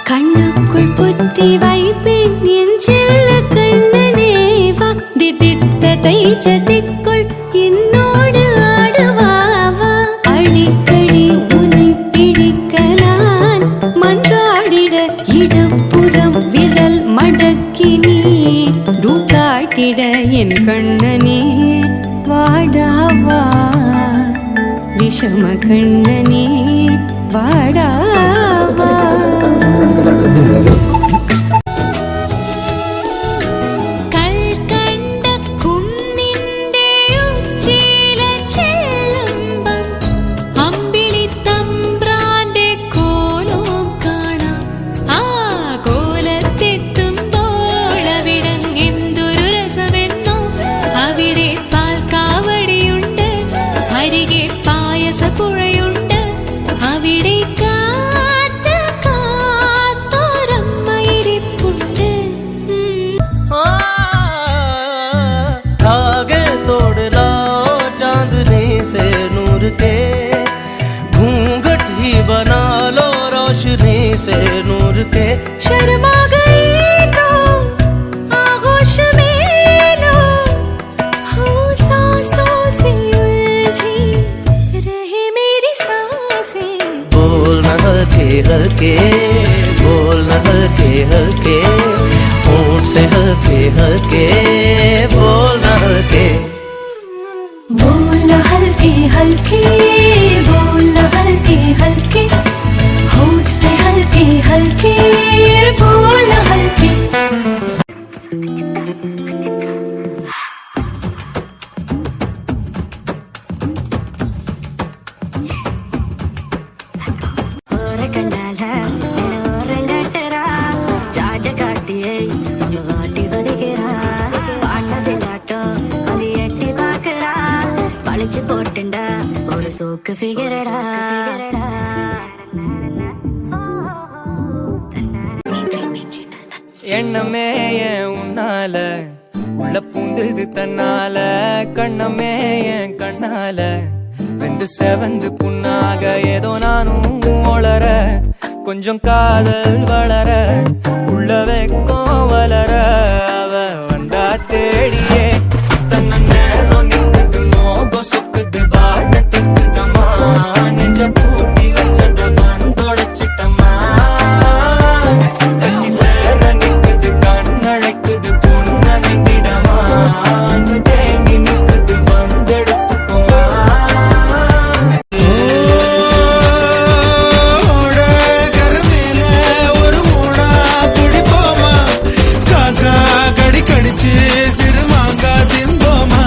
கண்ணுக்குள் புத்தி வைப்பேன் என் செல்ல கண்ணனேவா திதித்ததை சதிக்குள் என்னோடு ஆடுவாவா அடிக்கடி உன்னை பிடிக்க நான் மன்றாடிட இடப்புறம் விரல் மடக்கி நீ காட்டிட என் கண்ணனே வாடாவா விஷம கண்ணனே வாடாவா घूंघट ही बना लो रोशनी से नूर के शर्मा गई तो आगोश में लो हो सांसों से उलझी रहे मेरी सांसें बोल न हल्के हल्के बोल न हल्के हल्के होंठ से हल्के हल्के बोल न हल्के बोल हल्के हल्के बोल हल्के हल्के होठ से हल्के हल्के बोल हल्के சோக்கு ஃபிகரடா எண்ணமே என் உன்னால உள்ள பூந்தது தன்னால கண்ணமே என் கண்ணால வெந்து செவந்து புண்ணாக ஏதோ நானும் ஒளர கொஞ்சம் காதல் வளர உள்ள வெக்கம் வளர அவ வந்தா தேடியே தன்ன நேரம் நிற்குது மோகம் சொக்குது வாட்ட திக்குதம்மா நெஞ்ச பூட்டி வச்சத வந்தொடைச்சிட்டம்மா கட்சி சேர நிற்குது கண்ணழைக்குது பொண்ண நிந்திடமா அங்கு தேங்கி நிற்குது வந்தெடுத்துக்குமா ஒரு மூடா குடிப்போமா காக்கா கடி கடிச்சு சிறுமாங்கா திம்போமா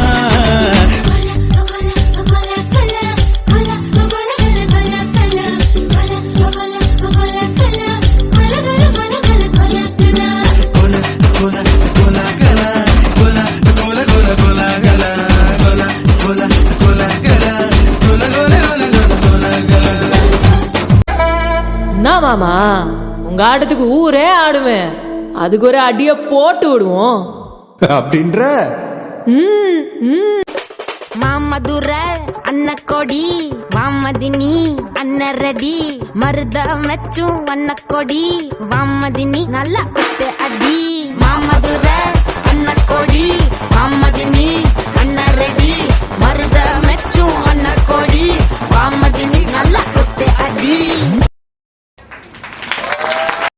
மாமா உங்க ஆட்டத்துக்கு ஊரே ஆடுவேன் அதுக்கு ஒரு அடிய போட்டு விடுவோம் அப்படின்ற மாமதுர அன்ன கொடி வாமதினி அன்ன ரெடி மருத மெச்சும் அன்ன கொடி வாமதினி நல்லா குத்து அடி மாமதுர அன்ன கொடி வாமதினி அன்ன ரெடி மருத மெச்சும் அன்ன கொடி வாமதினி நல்லா குத்து அடி